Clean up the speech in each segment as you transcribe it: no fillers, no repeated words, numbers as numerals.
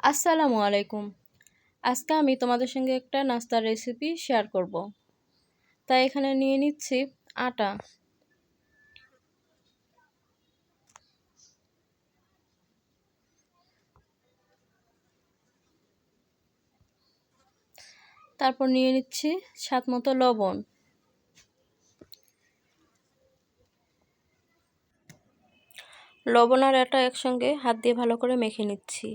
আসসালামু আলাইকুম। আজকে আমি তোমাদের সঙ্গে একটা নাস্তার রেসিপি শেয়ার করব। তাই এখানে নিয়ে নিচ্ছি আটা। তারপর নিয়ে নিচ্ছি স্বাদমতো লবণ। লবণ আর আটা একসঙ্গে হাত দিয়ে ভালো করে মেখে নিচ্ছি।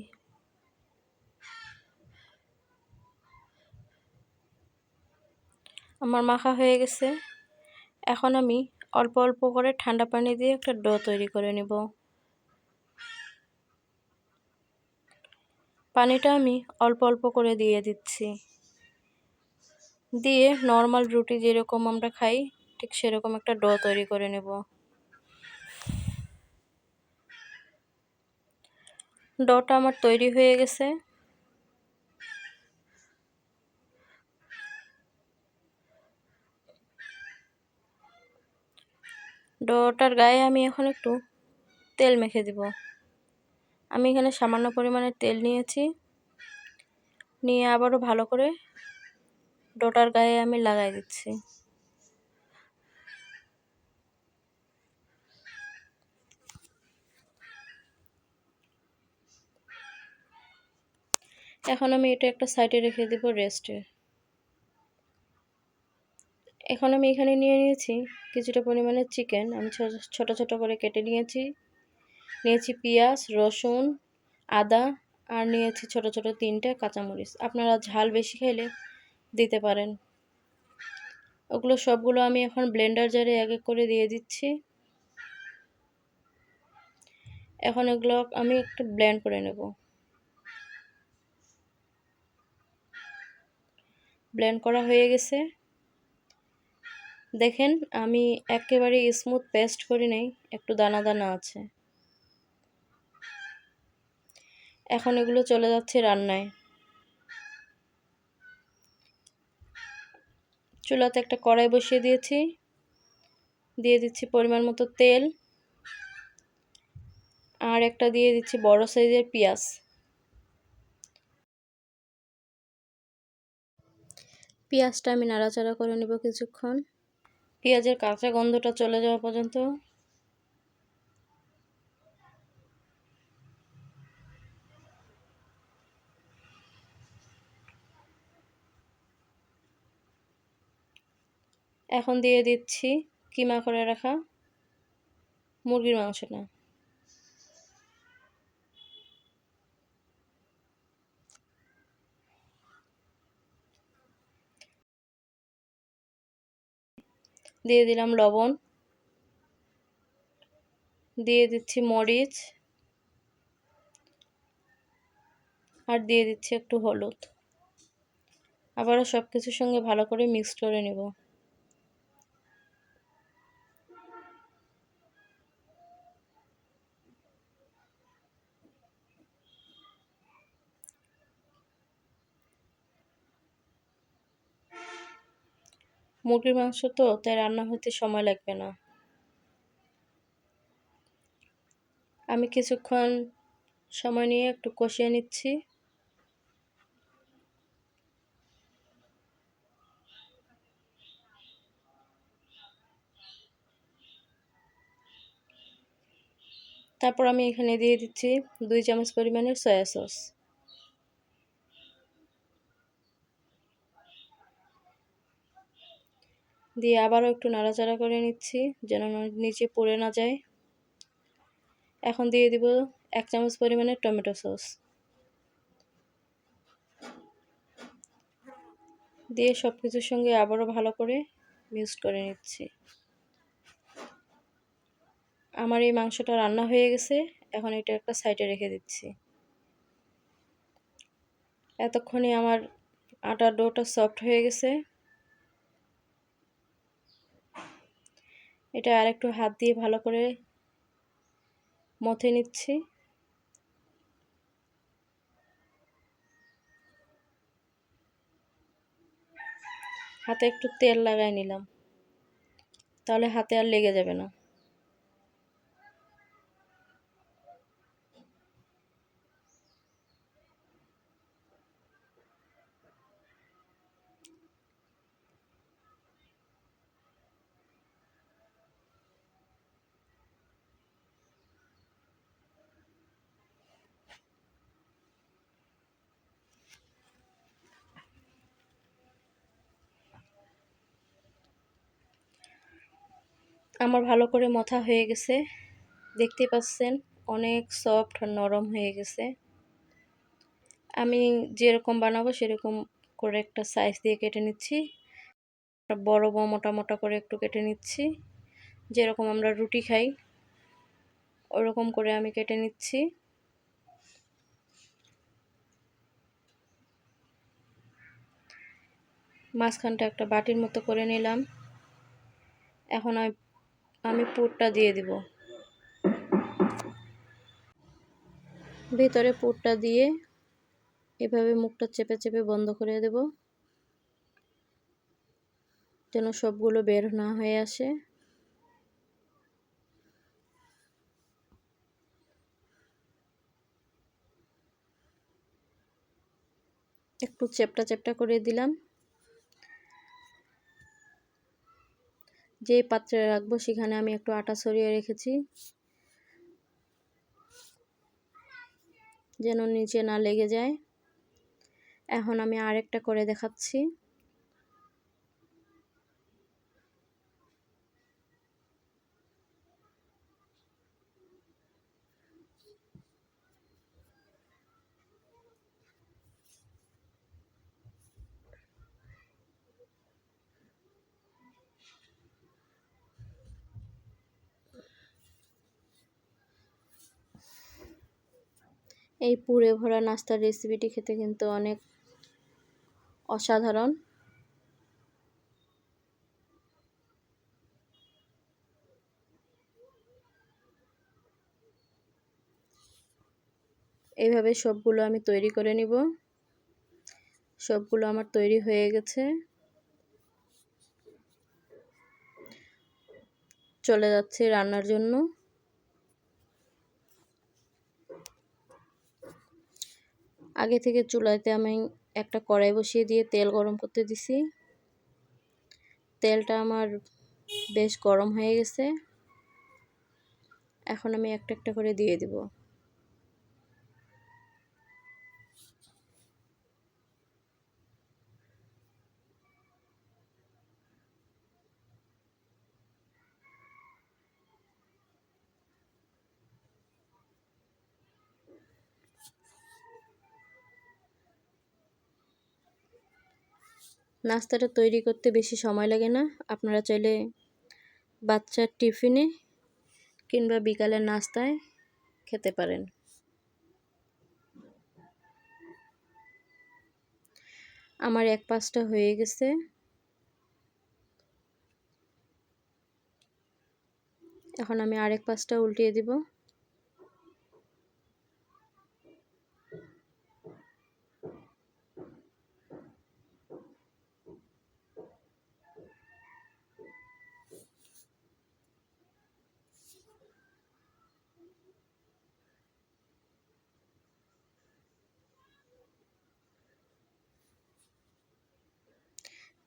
আমার মাখা হয়ে গেছে। এখন আমি অল্প অল্প করে ঠান্ডা পানি দিয়ে একটা ডো তৈরি করে নেব। পানিটা আমি অল্প অল্প করে দিয়ে দিচ্ছি। দিয়ে নর্মাল রুটি যেরকম আমরা খাই ঠিক সেরকম একটা ডো তৈরি করে নেব। ডোটা আমার তৈরি হয়ে গেছে। ডোটার গায়ে আমি এখন একটু তেল মেখে দিব। আমি এখানে সামান্য পরিমাণে তেল নিয়েছি, নিয়ে আবারও ভালো করে ডোটার গায়ে আমি লাগাই দিচ্ছি। এখন আমি এটা একটা সাইডে রেখে দিব রেস্টে। এখন আমি এখানে নিয়ে নিয়েছি কিছুটা পরিমাণে চিকেন। আমি ছোট ছোট করে কেটে নিয়েছি পেঁয়াজ, রসুন, আদা আর নিয়েছি ছোট ছোট 3টে কাঁচামরিচ। আপনারা ঝাল বেশি খেলে দিতে পারেন। ওগুলো সবগুলো আমি এখন ব্লেন্ডার জারে এক এক করে দিয়ে দিচ্ছি। এখন এগুলো আমি একটু ব্লেন্ড করে নেব। ব্লেন্ড করা হয়ে গেছে। দেখেন আমি একেবারে স্মুথ পেস্ট করি নাই, একটু দানা দানা আছে। এখন এগুলো চলে যাচ্ছে রান্নায়। চুলাতে একটা কড়াই বসিয়ে দিয়েছি, দিয়ে দিচ্ছি পরিমাণ মতো তেল, আর একটা দিয়ে দিচ্ছি বড় সাইজের পেঁয়াজ। পেঁয়াজটা আমি নাড়াচাড়া করে নেব কিছুক্ষণ, পেঁয়াজের কাঁচা গন্ধটা চলে যাওয়া পর্যন্ত। এখন দিয়ে দিচ্ছি কিমা করে রাখা মুরগির মাংসটা। দিয়ে দিলাম লবণ, দিয়ে দিচ্ছি মরিচ, আর দিয়ে দিচ্ছি একটু হলুদ। আবারও সব কিছুর সঙ্গে ভালো করে মিক্স করে নেব। মুরগির মাংস তো তাই রান্না হতে সময় লাগবে না। আমি কিছুক্ষণ সময় নিয়ে একটু কষিয়ে নিচ্ছি। তারপর আমি এখানে দিয়ে দিচ্ছি 2 চামচ পরিমাণের সয়া সস। দিয়ে আবারও একটু নাড়াচাড়া করে নিচ্ছি যেন নিচে পড়ে না যায়। এখন দিয়ে দিব 1 চামচ পরিমাণের টমেটো সস। দিয়ে সব কিছুর সঙ্গে আবারও ভালো করে মিক্সড করে নিচ্ছি। আমার এই মাংসটা রান্না হয়ে গেছে। এখন এটা একটা সাইডে রেখে দিচ্ছি। এতক্ষণে আমার আটার ডোটা সফট হয়ে গেছে। এটা আরেকটু হাত দিয়ে ভালো করে মথে নিচ্ছি। হাতে একটু তেল লাগাই নিলাম, তাহলে হাতে আর লেগে যাবে না। আমার ভালো করে মথা হয়ে গেছে, দেখতে পাচ্ছেন অনেক সফট নরম হয়ে গেছে। আমি যেরকম বানাবো সেরকম করে একটা সাইজ দিয়ে কেটে নিচ্ছি। বড় বড় মোটা মোটা করে একটু কেটে নিচ্ছি, যেরকম আমরা রুটি খাই ওরকম করে আমি কেটে নিচ্ছি। মাঝখানটা একটা বাটির মতো করে নিলাম। এখন আমি পুরটা দিয়ে দিব। ভিতরে পুরটা দিয়ে এভাবে মুখটা চেপে চেপে বন্ধ করে দেব, যেন সবগুলো বের না হয়ে আসে। একটু চেপটা চেপটা করে দিলাম। যে পাত্রে রাখবো সেখানে আমি একটু আটা ছড়িয়ে রেখেছি, যেন নিচে না লেগে যায়। এখন আমি আরেকটা করে দেখাচ্ছি। এই পুরে ভরা নাস্তার রেসিপিটি খেতে কিন্তু অনেক অসাধারণ। এইভাবে সবগুলো আমি তৈরি করে নিব। সবগুলো আমার তৈরি হয়ে গেছে। চলে যাচ্ছে রান্নার জন্য। আগে থেকে চুলাতে আমি একটা কড়াই বসিয়ে দিয়ে তেল গরম করতে দিছি। তেলটা আমার বেশ গরম হয়ে গেছে। এখন আমি একটা একটা করে দিয়ে দিব। নাস্তাটা তৈরি করতে বেশি সময় লাগে না। আপনারা চাইলে বাচ্চার টিফিনে কিংবা বিকালের নাস্তায় খেতে পারেন। আমার এক পাশটা হয়ে গেছে। এখন আমি আরেক পাশটা উল্টিয়ে দিব।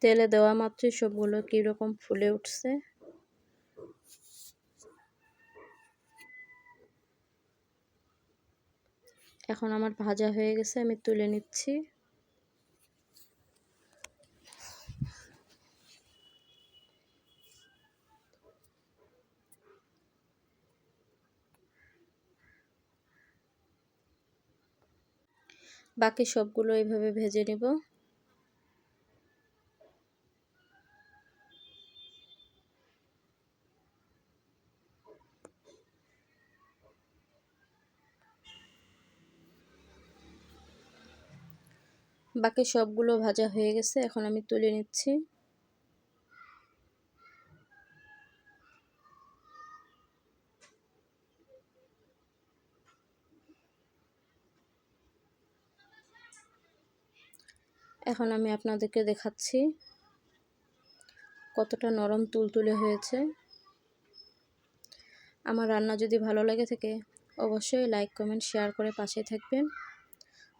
তেলে দেওয়া মাত্রই সবগুলো কীরকম ফুলে উঠছে। এখন আমার ভাজা হয়ে গেছে, আমি তুলে নিচ্ছি। বাকি সবগুলো এইভাবে ভেজে নেব। বাকি সবগুলো ভাজা হয়ে গেছে, এখন আমি তুলে নিচ্ছি। এখন আমি আপনাদেরকে দেখাচ্ছি কতটা নরম তুলতুলে হয়েছে। আমার রান্না যদি ভালো লাগে থাকে অবশ্যই লাইক কমেন্ট শেয়ার করে পাশে থাকবেন।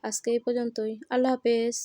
আজকে এই পর্যন্তই। আল্লাহ হাফেজ।